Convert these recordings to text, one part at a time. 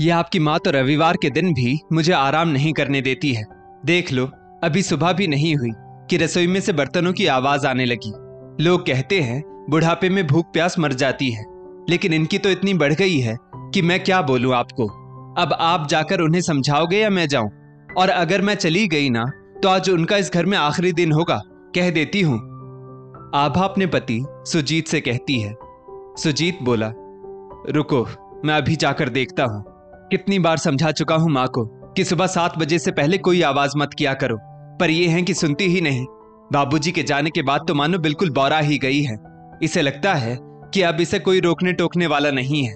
ये आपकी माँ तो रविवार के दिन भी मुझे आराम नहीं करने देती है। देख लो, अभी सुबह भी नहीं हुई कि रसोई में से बर्तनों की आवाज आने लगी। लोग कहते हैं बुढ़ापे में भूख प्यास मर जाती है, लेकिन इनकी तो इतनी बढ़ गई है कि मैं क्या बोलूं आपको। अब आप जाकर उन्हें समझाओगे या मैं जाऊं? और अगर मैं चली गई ना तो आज उनका इस घर में आखिरी दिन होगा, कह देती हूं। आभा अपने पति सुजीत से कहती है। सुजीत बोला, रुको, मैं अभी जाकर देखता हूं। कितनी बार समझा चुका हूं मां को कि सुबह 7 बजे से पहले कोई आवाज मत किया करो, पर यह है कि सुनती ही नहीं। बाबूजी के जाने के बाद तो मानो बिल्कुल बौरा ही गई है। इसे लगता है कि अब इसे कोई रोकने टोकने वाला नहीं है।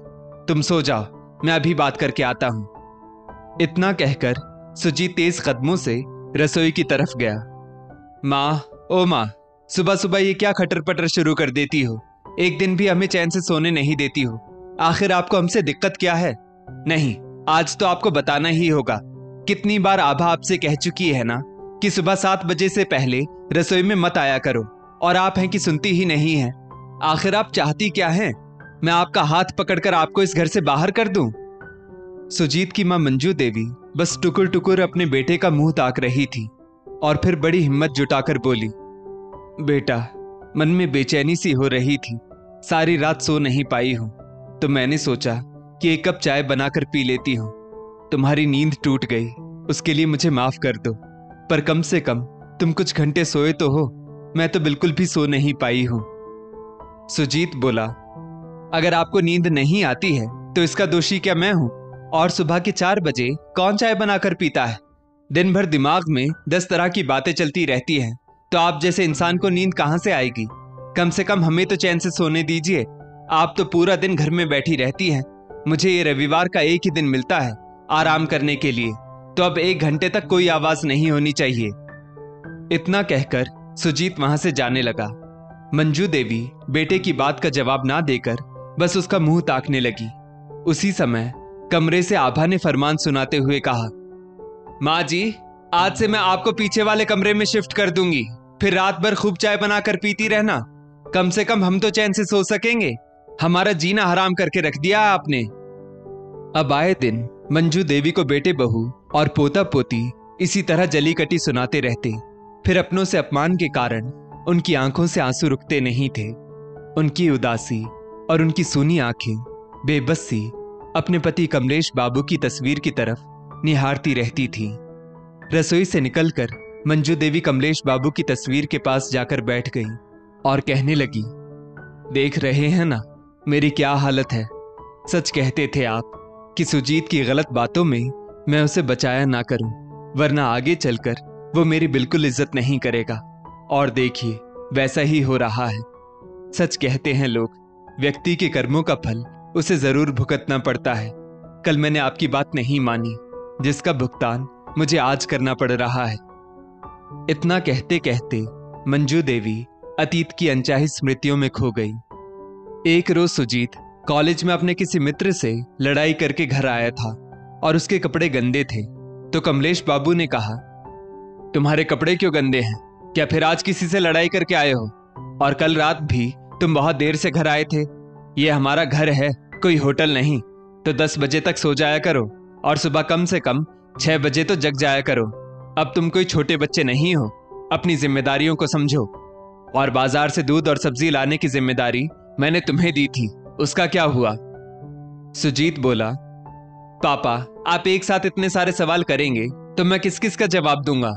तुम सो जाओ, मैं अभी बात करके आता हूं। इतना कहकर सुजीत तेज कदमों से रसोई की तरफ गया। माँ, ओ माँ, सुबह सुबह ये क्या खटर पटर शुरू कर देती हो? एक दिन भी हमें चैन से सोने नहीं देती हो। आखिर आपको हमसे दिक्कत क्या है? नहीं, आज तो आपको बताना ही होगा। कितनी बार आभा आपसे कह चुकी है ना कि सुबह 7 बजे से पहले रसोई में मत आया करो, और आप हैं कि सुनती ही नहीं है। आखिर आप चाहती क्या हैं? मैं आपका हाथ पकड़कर आपको इस घर से बाहर कर दूं? सुजीत की मां मंजू देवी बस टुकुर टुकुर अपने बेटे का मुंह ताक रही थी और फिर बड़ी हिम्मत जुटाकर बोली, बेटा, मन में बेचैनी सी हो रही थी। सारी रात सो नहीं पाई हूं, तो मैंने सोचा कि 1 कप चाय बनाकर पी लेती हूं। तुम्हारी नींद टूट गई, उसके लिए मुझे माफ कर दो, पर कम से कम तुम कुछ घंटे सोए तो हो। मैं तो बिल्कुल भी सो नहीं पाई हूं। सुजीत बोला, अगर आपको नींद नहीं आती है तो इसका दोषी क्या मैं हूं? और सुबह के 4 बजे कौन चाय बनाकर पीता है? दिन भर दिमाग में 10 तरह की बातें चलती रहती हैं, तो आप जैसे इंसान को नींद कहां से आएगी? कम से कम हमें तो चैन से सोने दीजिए। आप तो पूरा दिन घर में बैठी रहती हैं। मुझे ये रविवार का एक ही दिन मिलता है आराम करने के लिए, तो अब 1 घंटे तक कोई आवाज नहीं होनी चाहिए। इतना कहकर सुजीत वहां से जाने लगा। मंजू देवी बेटे की बात का जवाब ना देकर बस उसका मुंह ताकने लगी। उसी समय कमरे से आभा ने फरमान सुनाते हुए कहा, माँ जी, आज से मैं आपको पीछे वाले कमरे में शिफ्ट कर दूंगी। फिर रात भर खूब चाय बनाकर पीती रहना। कम से कम हम तो चैन से सो सकेंगे। हमारा जीना हराम करके रख दिया है आपने। अब आए दिन मंजू देवी को बेटे बहू और पोता पोती इसी तरह जली कटी सुनाते रहते। फिर अपनों से अपमान के कारण उनकी आंखों से आंसू रुकते नहीं थे। उनकी उदासी और उनकी सूनी आंखें बेबस सी अपने पति कमलेश बाबू की तस्वीर की तरफ निहारती रहती थी। रसोई से निकलकर मंजू देवी कमलेश बाबू की तस्वीर के पास जाकर बैठ गई और कहने लगी, देख रहे हैं ना मेरी क्या हालत है। सच कहते थे आप कि सुजीत की गलत बातों में मैं उसे बचाया ना करूं, वरना आगे चलकर वो मेरी बिल्कुल इज्जत नहीं करेगा। और देखिए, वैसा ही हो रहा है। सच कहते हैं लोग, व्यक्ति के कर्मों का फल उसे जरूर भुगतना पड़ता है। कल मैंने आपकी बात नहीं मानी, जिसका भुगतान मुझे आज करना पड़ रहा है। इतना कहते कहते मंजू देवी अतीत की अनचाही स्मृतियों में खो गई। एक रोज सुजीत कॉलेज में अपने किसी मित्र से लड़ाई करके घर आया था और उसके कपड़े गंदे थे। तो कमलेश बाबू ने कहा, तुम्हारे कपड़े क्यों गंदे हैं? क्या फिर आज किसी से लड़ाई करके आए हो? और कल रात भी तुम बहुत देर से घर आए थे। ये हमारा घर है, कोई होटल नहीं। तो 10 बजे तक सो जाया करो और सुबह कम से कम 6 बजे तो जग जाया करो। अब तुम कोई छोटे बच्चे नहीं हो, अपनी जिम्मेदारियों को समझो। और बाजार से दूध और सब्जी लाने की जिम्मेदारी मैंने तुम्हें दी थी, उसका क्या हुआ? सुजीत बोला, पापा, आप एक साथ इतने सारे सवाल करेंगे तो मैं किस किस का जवाब दूंगा?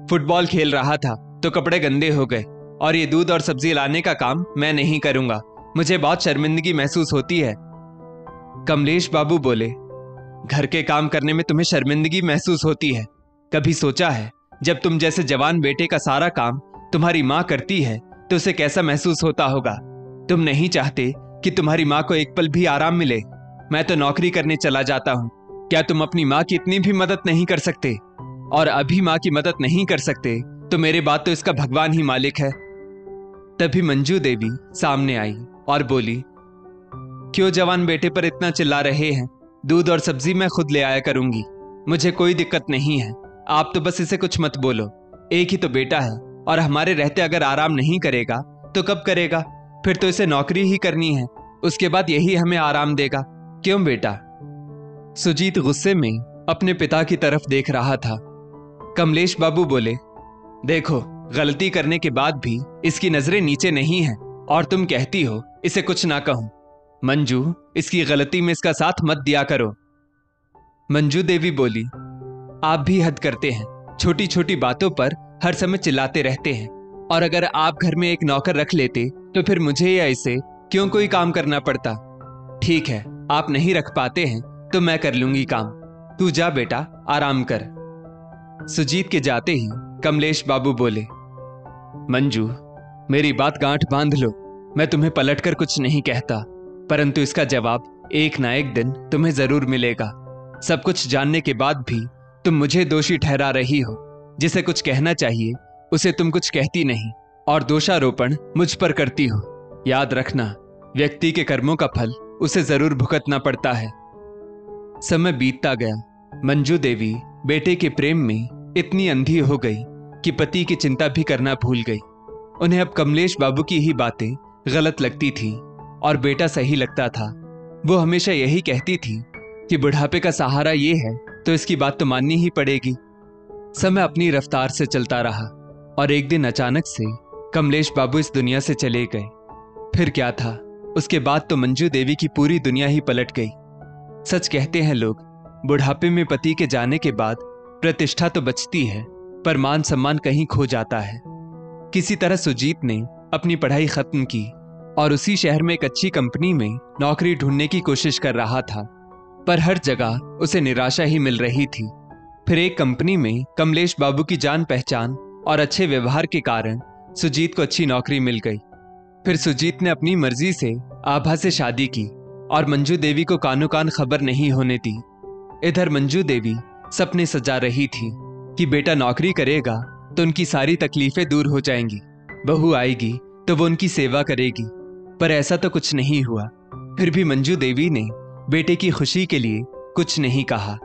फुटबॉल खेल रहा था तो कपड़े गंदे हो गए, और ये दूध और सब्जी लाने का काम मैं नहीं करूंगा। मुझे बहुत शर्मिंदगी महसूस होती है। कमलेश बाबू बोले, घर के काम करने में तुम्हें शर्मिंदगी महसूस होती है? कभी सोचा है जब तुम जैसे जवान बेटे का सारा काम तुम्हारी माँ करती है तो उसे कैसा महसूस होता होगा? तुम नहीं चाहते कि तुम्हारी माँ को एक पल भी आराम मिले। मैं तो नौकरी करने चला जाता हूँ, क्या तुम अपनी माँ की इतनी भी मदद नहीं कर सकते? और अभी माँ की मदद नहीं कर सकते तो मेरे बात तो इसका भगवान ही मालिक है। तभी मंजू देवी सामने आई और बोली, क्यों जवान बेटे पर इतना चिल्ला रहे हैं? दूध और सब्जी मैं खुद ले आया करूंगी, मुझे कोई दिक्कत नहीं है। आप तो बस इसे कुछ मत बोलो। एक ही तो बेटा है, और हमारे रहते अगर आराम नहीं करेगा तो कब करेगा? फिर तो इसे नौकरी ही करनी है, उसके बाद यही हमें आराम देगा। क्यों बेटा? सुजीत गुस्से में अपने पिता की तरफ देख रहा था। कमलेश बाबू बोले, देखो, गलती करने के बाद भी इसकी नजरें नीचे नहीं हैं और तुम कहती हो इसे कुछ ना कहूं। मंजू, इसकी गलती में इसका साथ मत दिया करो। मंजू देवी बोली, आप भी हद करते हैं, छोटी छोटी बातों पर हर समय चिल्लाते रहते हैं। और अगर आप घर में एक नौकर रख लेते तो फिर मुझे या इसे क्यों कोई काम करना पड़ता। ठीक है, आप नहीं रख पाते हैं तो मैं कर लूंगी काम। तू जा बेटा, आराम कर। सुजीत के जाते ही कमलेश बाबू बोले, मंजू, मेरी बात गांठ बांध लो। मैं तुम्हें पलटकर कुछ नहीं कहता, परंतु इसका जवाब एक ना एक दिन तुम्हें जरूर मिलेगा। सब कुछ जानने के बाद भी तुम मुझे दोषी ठहरा रही हो। जिसे कुछ कहना चाहिए उसे तुम कुछ कहती नहीं और दोषारोपण मुझ पर करती हो। याद रखना, व्यक्ति के कर्मों का फल उसे जरूर भुगतना पड़ता है। समय बीतता गया। मंजू देवी बेटे के प्रेम में इतनी अंधी हो गई कि पति की चिंता भी करना भूल गई। उन्हें अब कमलेश बाबू की ही बातें गलत लगती थी और बेटा सही लगता था। वो हमेशा यही कहती थी कि बुढ़ापे का सहारा ये है तो इसकी बात तो माननी ही पड़ेगी। समय अपनी रफ्तार से चलता रहा और एक दिन अचानक से कमलेश बाबू इस दुनिया से चले गए। फिर क्या था, उसके बाद तो मंजू देवी की पूरी दुनिया ही पलट गई। सच कहते हैं लोग, बुढ़ापे में पति के जाने के बाद प्रतिष्ठा तो बचती है पर मान सम्मान कहीं खो जाता है। किसी तरह सुजीत ने अपनी पढ़ाई खत्म की और उसी शहर में एक अच्छी कंपनी में नौकरी ढूंढने की कोशिश कर रहा था, पर हर जगह उसे निराशा ही मिल रही थी। फिर एक कंपनी में कमलेश बाबू की जान पहचान और अच्छे व्यवहार के कारण सुजीत को अच्छी नौकरी मिल गई। फिर सुजीत ने अपनी मर्जी से आभा से शादी की और मंजू देवी को कानो कान खबर नहीं होने दी। इधर मंजू देवी सपने सजा रही थी कि बेटा नौकरी करेगा तो उनकी सारी तकलीफें दूर हो जाएंगी, बहू आएगी तो वो उनकी सेवा करेगी। पर ऐसा तो कुछ नहीं हुआ। फिर भी मंजू देवी ने बेटे की खुशी के लिए कुछ नहीं कहा।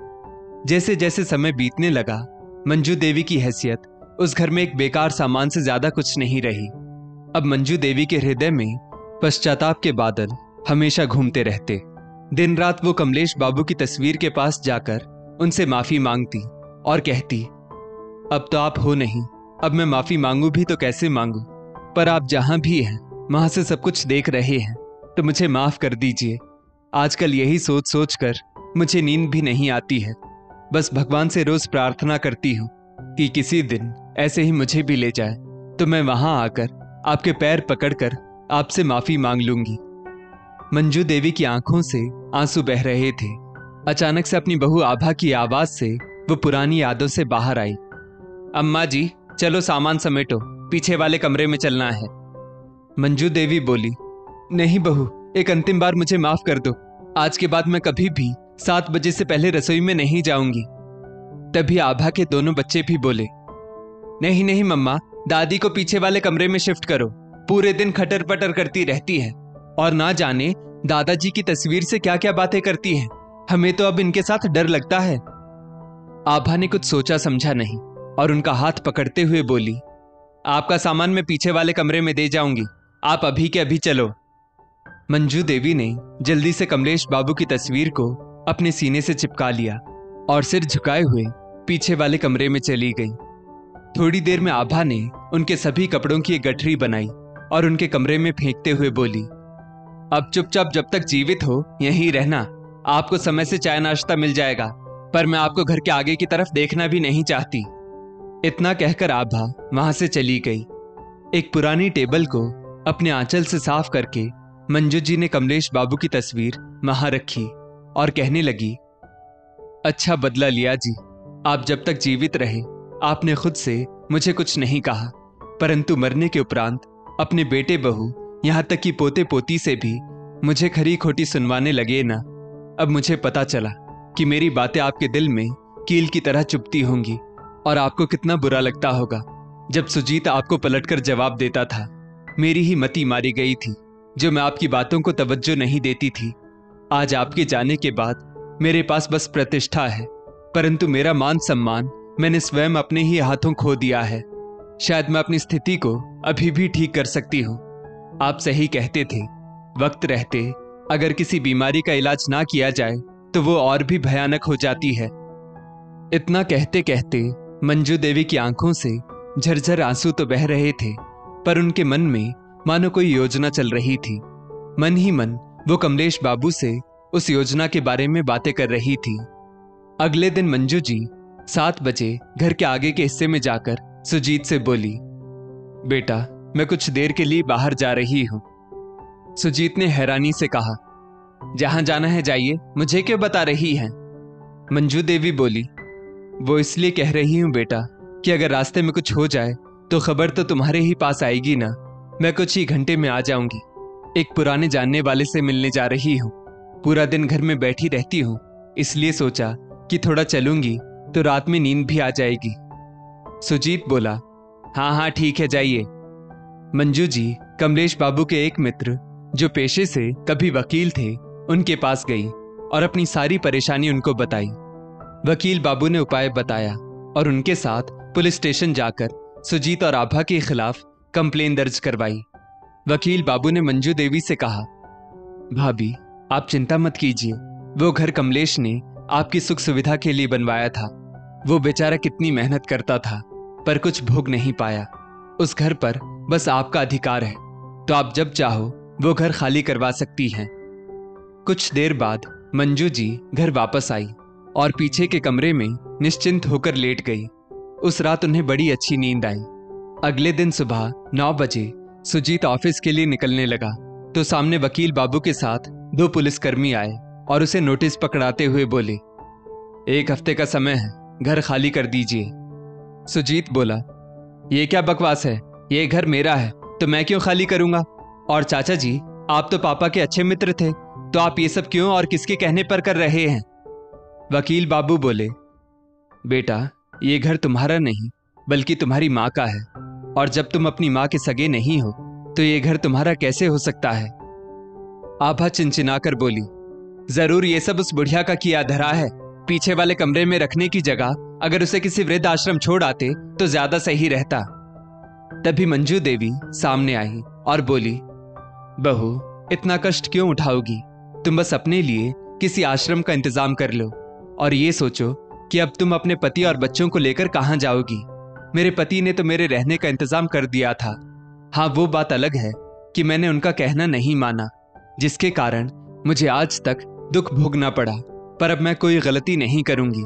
जैसे जैसे समय बीतने लगा, मंजू देवी की हैसियत उस घर में एक बेकार सामान से ज्यादा कुछ नहीं रही। अब मंजू देवी के हृदय में पश्चाताप के बादल हमेशा घूमते रहते। दिन रात वो कमलेश बाबू की तस्वीर के पास जाकर उनसे माफी मांगती और कहती, अब तो आप हो नहीं, अब मैं माफी मांगू भी तो कैसे मांगू। पर आप जहां भी हैं वहां से सब कुछ देख रहे हैं तो मुझे माफ कर दीजिए। आजकल यही सोच सोच कर मुझे नींद भी नहीं आती है। बस भगवान से रोज प्रार्थना करती हूँ कि किसी दिन ऐसे ही मुझे भी ले जाए तो मैं वहां आकर आपके पैर पकड़कर आपसे माफी मांग लूंगी। मंजू देवी की आंखों से आंसू बह रहे थे। अचानक से अपनी बहू आभा की आवाज से वो पुरानी यादों से बाहर आई। अम्मा जी, चलो सामान समेटो, पीछे वाले कमरे में चलना है। मंजू देवी बोली, नहीं बहू, एक अंतिम बार मुझे माफ कर दो। आज के बाद मैं कभी भी 7 बजे से पहले रसोई में नहीं जाऊंगी। तभी आभा के दोनों बच्चे भी बोले, नहीं नहीं मम्मा, दादी को पीछे वाले कमरे में शिफ्ट करो। पूरे दिन खटर पटर करती रहती है और ना जाने दादाजी की तस्वीर से क्या क्या बातें करती है। हमें तो अब इनके साथ डर लगता है। आभा ने कुछ सोचा समझा नहीं और उनका हाथ पकड़ते हुए बोली, आपका सामान मैं पीछे वाले कमरे में दे जाऊंगी, आप अभी के अभी चलो। मंजू देवी ने जल्दी से कमलेश बाबू की तस्वीर को अपने सीने से चिपका लिया और सिर झुकाए हुए पीछे वाले कमरे में चली गई। थोड़ी देर में आभा ने उनके सभी कपड़ों की एक गठरी बनाई और उनके कमरे में फेंकते हुए बोली, अब चुपचाप जब तक जीवित हो यहीं रहना। आपको समय से चाय नाश्ता मिल जाएगा, पर मैं आपको घर के आगे की तरफ देखना भी नहीं चाहती। इतना कहकर आभा वहां से चली गई। एक पुरानी टेबल को अपने आंचल से साफ करके मंजू जी ने कमलेश बाबू की तस्वीर वहां रखी और कहने लगी, अच्छा बदला लिया जी। आप जब तक जीवित रहे आपने खुद से मुझे कुछ नहीं कहा, परंतु मरने के उपरांत अपने बेटे बहू यहां तक कि पोते पोती से भी मुझे खरी खोटी सुनवाने लगे ना। अब मुझे पता चला कि मेरी बातें आपके दिल में कील की तरह चुभती होंगी और आपको कितना बुरा लगता होगा जब सुजीत आपको पलटकर जवाब देता था। मेरी ही मति मारी गई थी जो मैं आपकी बातों को तवज्जो नहीं देती थी। आज आपके जाने के बाद मेरे पास बस प्रतिष्ठा है, परंतु मेरा मान सम्मान मैंने स्वयं अपने ही हाथों खो दिया है। शायद मैं अपनी स्थिति को अभी भी ठीक कर सकती हूँ। आप सही कहते थे, वक्त रहते अगर किसी बीमारी का इलाज ना किया जाए तो वो और भी भयानक हो जाती है। इतना कहते कहते मंजू देवी की आंखों से झरझर आंसू तो बह रहे थे, पर उनके मन में मानो कोई योजना चल रही थी। मन ही मन वो कमलेश बाबू से उस योजना के बारे में बातें कर रही थी। अगले दिन मंजू जी 7 बजे घर के आगे के हिस्से में जाकर सुजीत से बोली, बेटा मैं कुछ देर के लिए बाहर जा रही हूं। सुजीत ने हैरानी से कहा, जहां जाना है जाइए, मुझे क्यों बता रही हैं? मंजू देवी बोली, वो इसलिए कह रही हूं बेटा कि अगर रास्ते में कुछ हो जाए तो खबर तो तुम्हारे ही पास आएगी ना। मैं कुछ ही घंटे में आ जाऊंगी। एक पुराने जानने वाले से मिलने जा रही हूं। पूरा दिन घर में बैठी रहती हूं, इसलिए सोचा कि थोड़ा चलूंगी तो रात में नींद भी आ जाएगी। सुजीत बोला, हाँ हाँ ठीक है जाइए। मंजू जी कमलेश बाबू के एक मित्र जो पेशे से कभी वकील थे, उनके पास गई और अपनी सारी परेशानी उनको बताई। वकील बाबू ने उपाय बताया और उनके साथ पुलिस स्टेशन जाकर सुजीत और आभा के खिलाफ कंप्लेन दर्ज करवाई। वकील बाबू ने मंजू देवी से कहा, भाभी आप चिंता मत कीजिए, वो घर कमलेश ने आपकी सुख सुविधा के लिए बनवाया था। वो बेचारा कितनी मेहनत करता था पर कुछ भोग नहीं पाया। उस घर पर बस आपका अधिकार है, तो आप जब चाहो वो घर खाली करवा सकती हैं। कुछ देर बाद मंजू जी घर वापस आई और पीछे के कमरे में निश्चिंत होकर लेट गई। उस रात उन्हें बड़ी अच्छी नींद आई। अगले दिन सुबह 9 बजे सुजीत ऑफिस के लिए निकलने लगा तो सामने वकील बाबू के साथ 2 पुलिसकर्मी आए और उसे नोटिस पकड़ाते हुए बोले, 1 हफ्ते का समय है, घर खाली कर दीजिए। सुजीत बोला, ये क्या बकवास है, ये घर मेरा है तो मैं क्यों खाली करूंगा? और चाचा जी आप तो पापा के अच्छे मित्र थे, तो आप ये सब क्यों और किसके कहने पर कर रहे हैं? वकील बाबू बोले, बेटा ये घर तुम्हारा नहीं बल्कि तुम्हारी माँ का है, और जब तुम अपनी माँ के सगे नहीं हो तो ये घर तुम्हारा कैसे हो सकता है? आभा चिनचिनाकर बोली, जरूर ये सब उस बुढ़िया का किया धरा है। पीछे वाले कमरे में रखने की जगह अगर उसे किसी वृद्ध आश्रम छोड़ आते तो ज्यादा सही रहता। तभी मंजू देवी सामने आई और बोली, बहू इतना कष्ट क्यों उठाओगी? तुम बस अपने लिए किसी आश्रम का इंतजाम कर लो और ये सोचो कि अब तुम अपने पति और बच्चों को लेकर कहां जाओगी। मेरे पति ने तो मेरे रहने का इंतजाम कर दिया था। हाँ वो बात अलग है कि मैंने उनका कहना नहीं माना, जिसके कारण मुझे आज तक दुख भोगना पड़ा, पर अब मैं कोई गलती नहीं करूंगी।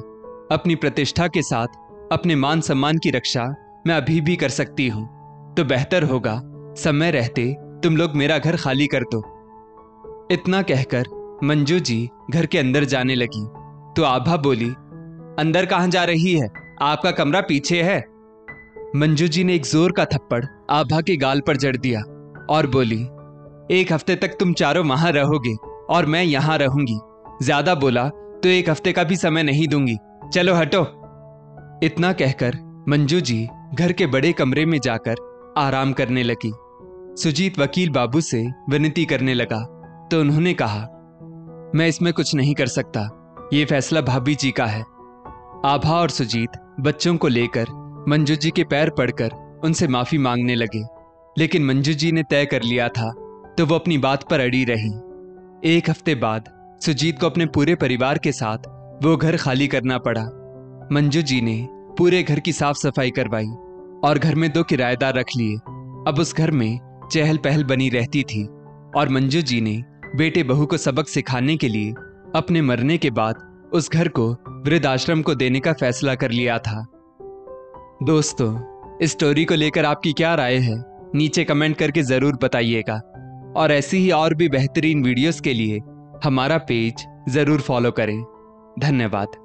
अपनी प्रतिष्ठा के साथ अपने मान सम्मान की रक्षा मैं अभी भी कर सकती हूं, तो बेहतर होगा समय रहते तुम लोग मेरा घर खाली कर दो। इतना कहकर मंजू जी घर के अंदर जाने लगी तो आभा बोली, अंदर कहां जा रही है? आपका कमरा पीछे है। मंजू जी ने एक जोर का थप्पड़ आभा के गाल पर जड़ दिया और बोली, 1 हफ्ते तक तुम चारों वहां रहोगे और मैं यहां रहूंगी। ज्यादा बोला तो 1 हफ्ते का भी समय नहीं दूंगी, चलो हटो। इतना कहकर मंजू जी घर के बड़े कमरे में जाकर आराम करने लगी। सुजीत वकील बाबू से विनती करने लगा तो उन्होंने कहा, मैं इसमें कुछ नहीं कर सकता, ये फैसला भाभी जी का है। आभा और सुजीत बच्चों को लेकर मंजू जी के पैर पड़कर उनसे माफी मांगने लगे, लेकिन मंजू जी ने तय कर लिया था तो वो अपनी बात पर अड़ी रही। 1 हफ्ते बाद सुजीत को अपने पूरे परिवार के साथ वो घर खाली करना पड़ा। मंजू जी ने पूरे घर की साफ सफाई करवाई और घर में 2 किराएदार रख लिए। अब उस घर में चहल पहल बनी रहती थी और मंजू जी ने बेटे बहू को सबक सिखाने के लिए अपने मरने के बाद उस घर को वृद्ध आश्रम को देने का फैसला कर लिया था। दोस्तों, इस स्टोरी को लेकर आपकी क्या राय है नीचे कमेंट करके जरूर बताइएगा, और ऐसी ही और भी बेहतरीन वीडियोस के लिए हमारा पेज जरूर फॉलो करें। धन्यवाद।